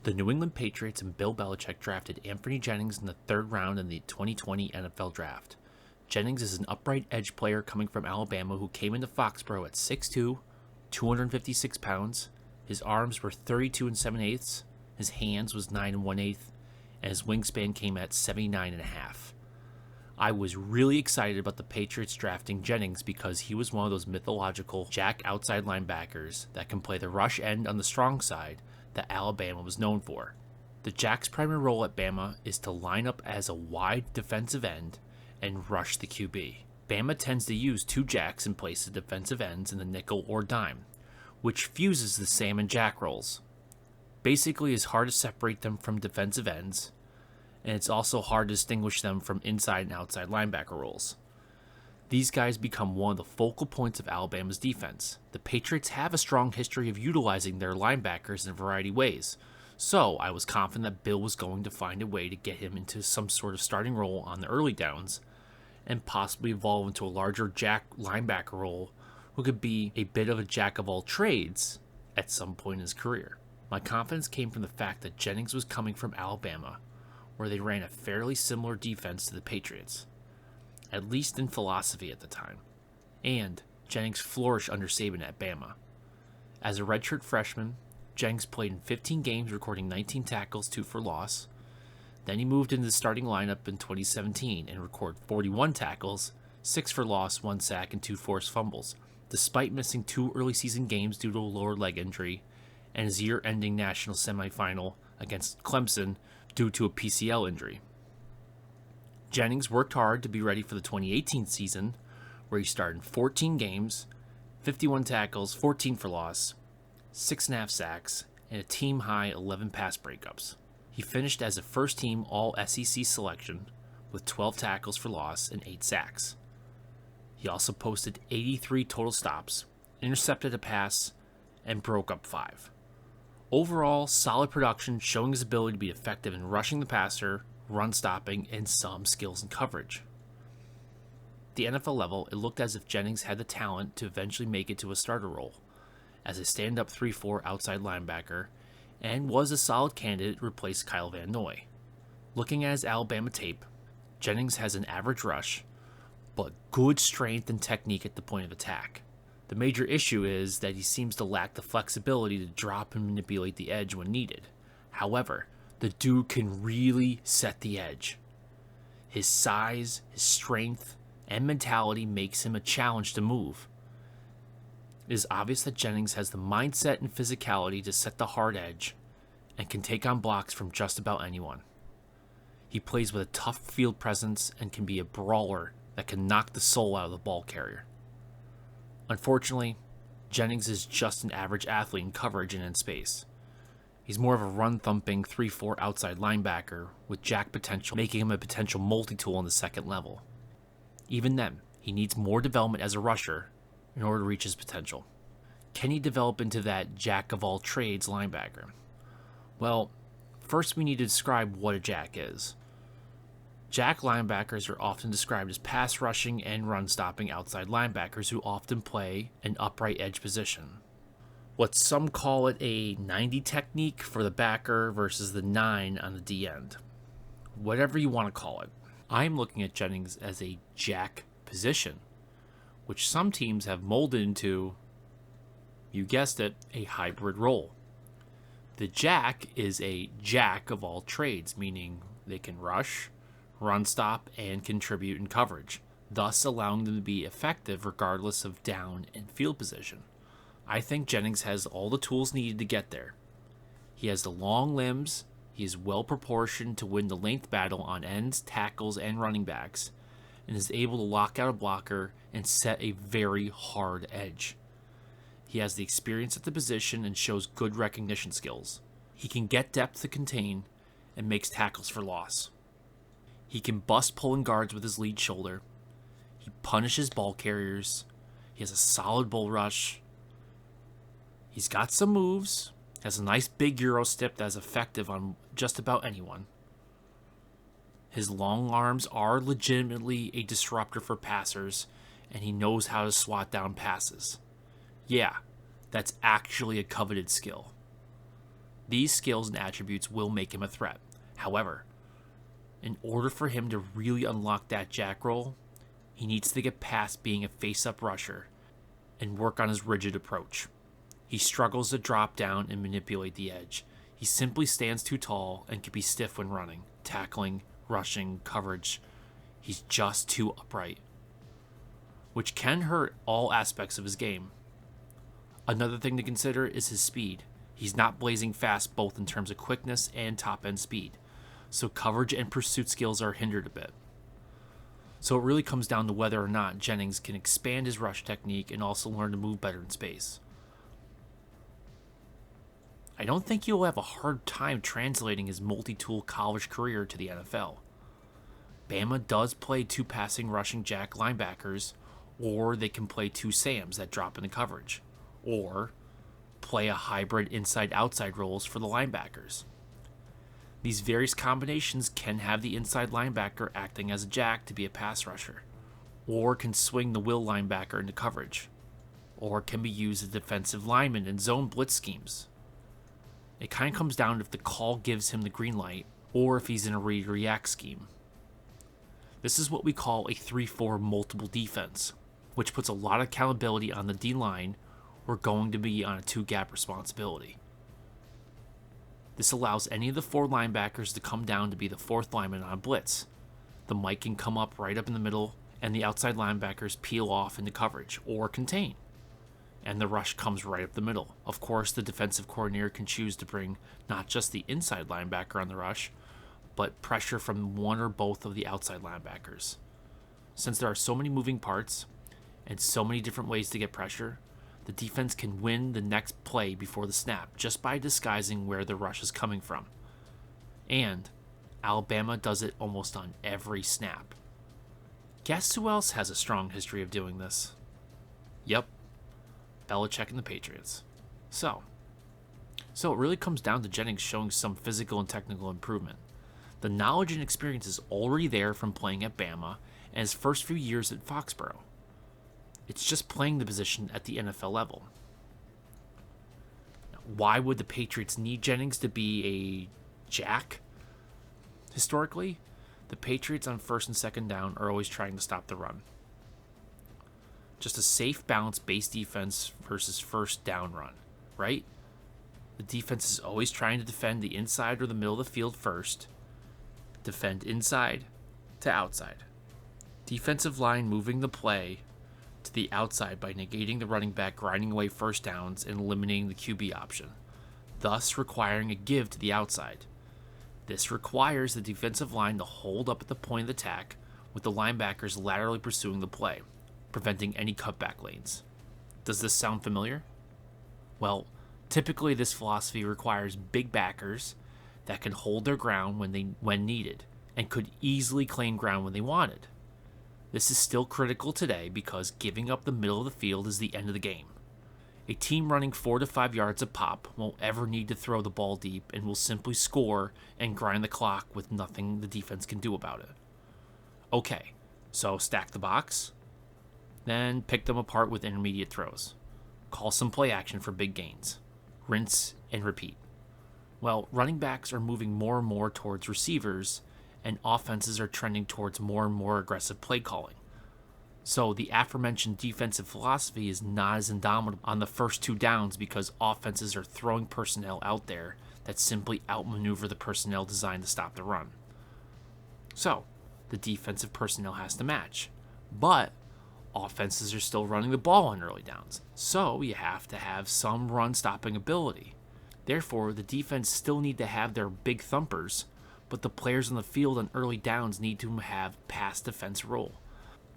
The New England Patriots and Bill Belichick drafted Anfernee Jennings in the third round in the 2020 NFL Draft. Jennings is an upright edge player coming from Alabama who came into Foxboro at 6'2", 256 pounds. His arms were 32 and 7/8, his hands was 9 and 1/8, and his wingspan came at 79 and a half. I was really excited about the Patriots drafting Jennings because he was one of those mythological jack outside linebackers that can play the rush end on the strong side that Alabama was known for. The jack's primary role at Bama is to line up as a wide defensive end and rush the QB. Bama tends to use two jacks in place of defensive ends in the nickel or dime, which fuses the Sam and Jack roles. Basically, it's hard to separate them from defensive ends, and it's also hard to distinguish them from inside and outside linebacker roles. These guys become one of the focal points of Alabama's defense. The Patriots have a strong history of utilizing their linebackers in a variety of ways, so I was confident that Bill was going to find a way to get him into some sort of starting role on the early downs and possibly evolve into a larger jack linebacker role who could be a bit of a jack of all trades at some point in his career. My confidence came from the fact that Jennings was coming from Alabama, where they ran a fairly similar defense to the Patriots, at least in philosophy at the time, and Jennings flourished under Saban at Bama. As a redshirt freshman, Jennings played in 15 games, recording 19 tackles, 2 for loss. Then he moved into the starting lineup in 2017 and recorded 41 tackles, 6 for loss, 1 sack, and 2 forced fumbles, despite missing 2 early season games due to a lower leg injury and his year-ending national semifinal against Clemson due to a PCL injury. Jennings worked hard to be ready for the 2018 season, where he started in 14 games, 51 tackles, 14 for loss, 6.5 sacks, and a team-high 11 pass breakups. He finished as a first-team All-SEC selection with 12 tackles for loss and 8 sacks. He also posted 83 total stops, intercepted a pass, and broke up 5. Overall, solid production showing his ability to be effective in rushing the passer, run stopping, and some skills in coverage. At the NFL level, it looked as if Jennings had the talent to eventually make it to a starter role as a stand-up 3-4 outside linebacker and was a solid candidate to replace Kyle Van Noy. Looking at his Alabama tape, Jennings has an average rush, but good strength and technique at the point of attack. The major issue is that he seems to lack the flexibility to drop and manipulate the edge when needed. However, the dude can really set the edge. His size, his strength, and mentality makes him a challenge to move. It is obvious that Jennings has the mindset and physicality to set the hard edge and can take on blocks from just about anyone. He plays with a tough field presence and can be a brawler that can knock the soul out of the ball carrier. Unfortunately, Jennings is just an average athlete in coverage and in space. He's more of a run-thumping 3-4 outside linebacker with jack potential, making him a potential multi-tool on the second level. Even then, he needs more development as a rusher in order to reach his potential. Can he develop into that jack-of-all-trades linebacker? Well, first we need to describe what a jack is. Jack linebackers are often described as pass-rushing and run-stopping outside linebackers who often play an upright edge position. What some call it a 90 technique for the backer versus the 9 on the D end. Whatever you want to call it. I'm looking at Jennings as a jack position, which some teams have molded into, you guessed it, a hybrid role. The jack is a jack of all trades, meaning they can rush, run stop, and contribute in coverage, thus allowing them to be effective regardless of down and field position. I think Jennings has all the tools needed to get there. He has the long limbs, he is well proportioned to win the length battle on ends, tackles, and running backs, and is able to lock out a blocker and set a very hard edge. He has the experience at the position and shows good recognition skills. He can get depth to contain and makes tackles for loss. He can bust pulling guards with his lead shoulder. He punishes ball carriers. He has a solid bull rush. He's got some moves, has a nice big Euro step that is effective on just about anyone. His long arms are legitimately a disruptor for passers, and he knows how to swat down passes. Yeah, that's actually a coveted skill. These skills and attributes will make him a threat. However, in order for him to really unlock that jack role, he needs to get past being a face-up rusher and work on his rigid approach. He struggles to drop down and manipulate the edge. He simply stands too tall and can be stiff when running, tackling, rushing, coverage. He's just too upright, which can hurt all aspects of his game. Another thing to consider is his speed. He's not blazing fast both in terms of quickness and top-end speed, so coverage and pursuit skills are hindered a bit. So it really comes down to whether or not Jennings can expand his rush technique and also learn to move better in space. I don't think he'll have a hard time translating his multi-tool college career to the NFL. Bama does play two passing rushing jack linebackers, or they can play two Sams that drop into coverage, or play a hybrid inside-outside roles for the linebackers. These various combinations can have the inside linebacker acting as a jack to be a pass rusher, or can swing the will linebacker into coverage, or can be used as defensive lineman in zone blitz schemes. It kind of comes down to if the call gives him the green light, or if he's in a read-react scheme. This is what we call a 3-4 multiple defense, which puts a lot of accountability on the D-line. We're going to be on a 2-gap responsibility. This allows any of the 4 linebackers to come down to be the 4th lineman on blitz. The Mike can come up right up in the middle, and the outside linebackers peel off into coverage or contain. And the rush comes right up the middle. Of course, the defensive coordinator can choose to bring not just the inside linebacker on the rush, but pressure from one or both of the outside linebackers. Since there are so many moving parts and so many different ways to get pressure, the defense can win the next play before the snap just by disguising where the rush is coming from. And Alabama does it almost on every snap. Guess who else has a strong history of doing this? Yep, Belichick and the Patriots. So it really comes down to Jennings showing some physical and technical improvement. The knowledge and experience is already there from playing at Bama and his first few years at Foxboro. It's just playing the position at the NFL level. Now, why would the Patriots need Jennings to be a jack? Historically, the Patriots on first and second down are always trying to stop the run. Just a safe, balanced base defense versus first down run, right? The defense is always trying to defend the inside or the middle of the field first. Defend inside to outside. Defensive line moving the play to the outside by negating the running back, grinding away first downs, and eliminating the QB option, thus requiring a give to the outside. This requires the defensive line to hold up at the point of attack, with the linebackers laterally pursuing the play, preventing any cutback lanes. Does this sound familiar? Well, typically this philosophy requires big backers that can hold their ground when needed, and could easily claim ground when they wanted. This is still critical today because giving up the middle of the field is the end of the game. A team running 4 to 5 yards a pop won't ever need to throw the ball deep and will simply score and grind the clock with nothing the defense can do about it. Okay, so stack the box, then pick them apart with intermediate throws. Call some play action for big gains. Rinse and repeat. Well, running backs are moving more and more towards receivers, and offenses are trending towards more and more aggressive play calling. So the aforementioned defensive philosophy is not as indomitable on the first 2 downs because offenses are throwing personnel out there that simply outmaneuver the personnel designed to stop the run. So the defensive personnel has to match. But offenses are still running the ball on early downs, so you have to have some run-stopping ability. Therefore, the defense still need to have their big thumpers, but the players on the field on early downs need to have pass defense role.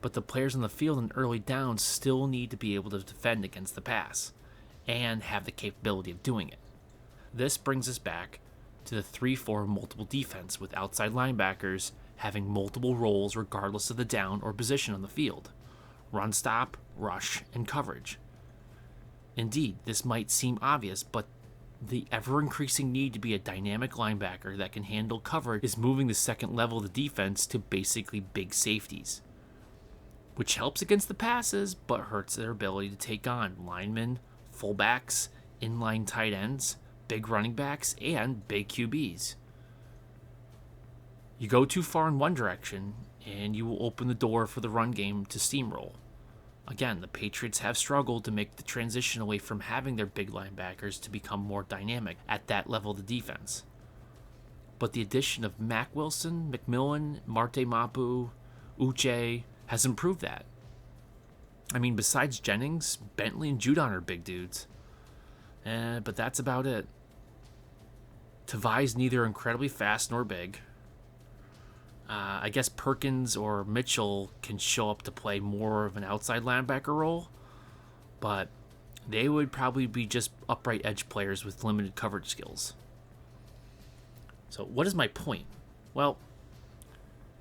But the players on the field on early downs still need to be able to defend against the pass, and have the capability of doing it. This brings us back to the 3-4 multiple defense with outside linebackers having multiple roles regardless of the down or position on the field. Run stop, rush, and coverage. Indeed, this might seem obvious, but the ever-increasing need to be a dynamic linebacker that can handle coverage is moving the second level of the defense to basically big safeties, which helps against the passes but hurts their ability to take on linemen, fullbacks, inline tight ends, big running backs and big QBs. You go too far in one direction, and you will open the door for the run game to steamroll. Again, the Patriots have struggled to make the transition away from having their big linebackers to become more dynamic at that level of the defense. But the addition of Mack Wilson, McMillan, Marte Mapu, Uche has improved that. I mean, besides Jennings, Bentley and Judon are big dudes. But that's about it. Tavai's neither incredibly fast nor big. I guess Perkins or Mitchell can show up to play more of an outside linebacker role, but they would probably be just upright edge players with limited coverage skills. So what is my point? Well,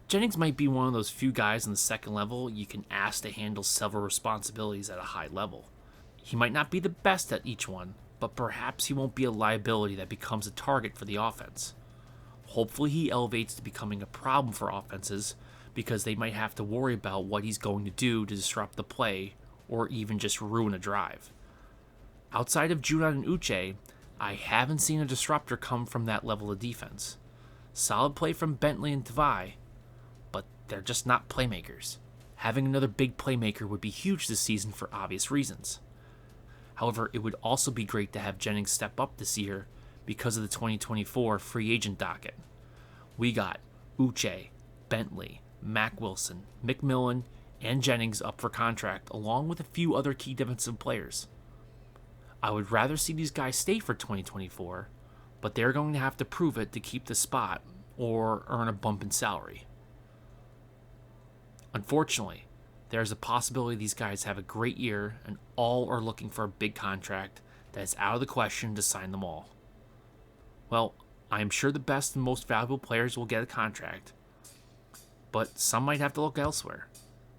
Jennings might be one of those few guys on the second level you can ask to handle several responsibilities at a high level. He might not be the best at each one, but perhaps he won't be a liability that becomes a target for the offense. Hopefully he elevates to becoming a problem for offenses because they might have to worry about what he's going to do to disrupt the play or even just ruin a drive. Outside of Judon and Uche, I haven't seen a disruptor come from that level of defense. Solid play from Bentley and Tavai, but they're just not playmakers. Having another big playmaker would be huge this season for obvious reasons. However, it would also be great to have Jennings step up this year because of the 2024 free agent docket. We got Uche, Bentley, Mack Wilson, McMillan, and Jennings up for contract, along with a few other key defensive players. I would rather see these guys stay for 2024, but they're going to have to prove it to keep the spot or earn a bump in salary. Unfortunately, there's a possibility these guys have a great year and all are looking for a big contract that is out of the question to sign them all. Well, I am sure the best and most valuable players will get a contract, but some might have to look elsewhere,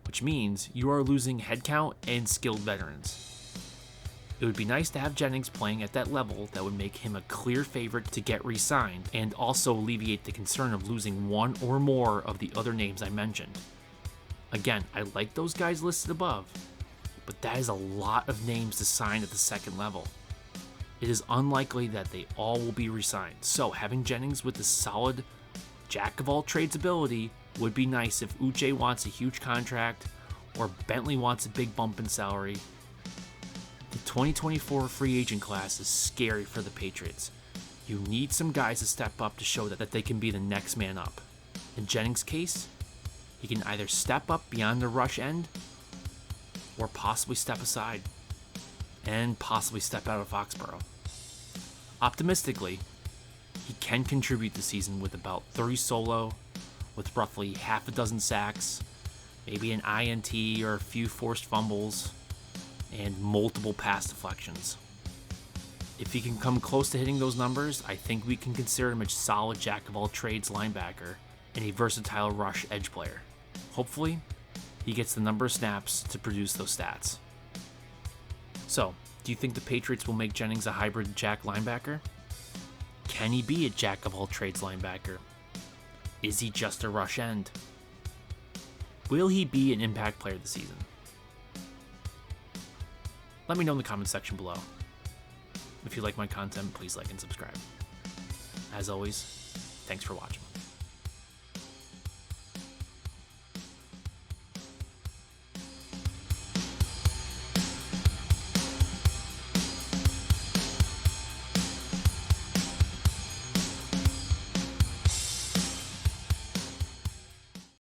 which means you are losing headcount and skilled veterans. It would be nice to have Jennings playing at that level that would make him a clear favorite to get re-signed and also alleviate the concern of losing one or more of the other names I mentioned. Again, I like those guys listed above, but that is a lot of names to sign at the second level. It is unlikely that they all will be re-signed, so having Jennings with a solid jack-of-all-trades ability would be nice if Uche wants a huge contract or Bentley wants a big bump in salary. The 2024 free agent class is scary for the Patriots. You need some guys to step up to show that they can be the next man up. In Jennings' case, he can either step up beyond the rush end or possibly step aside and possibly step out of Foxboro. Optimistically, he can contribute this season with about 30 solo, with roughly half a dozen sacks, maybe an INT or a few forced fumbles, and multiple pass deflections. If he can come close to hitting those numbers, I think we can consider him a solid jack-of-all-trades linebacker and a versatile rush edge player. Hopefully, he gets the number of snaps to produce those stats. So, do you think the Patriots will make Jennings a hybrid jack linebacker? Can he be a jack-of-all-trades linebacker? Is he just a rush end? Will he be an impact player this season? Let me know in the comment section below. If you like my content, please like and subscribe. As always, thanks for watching.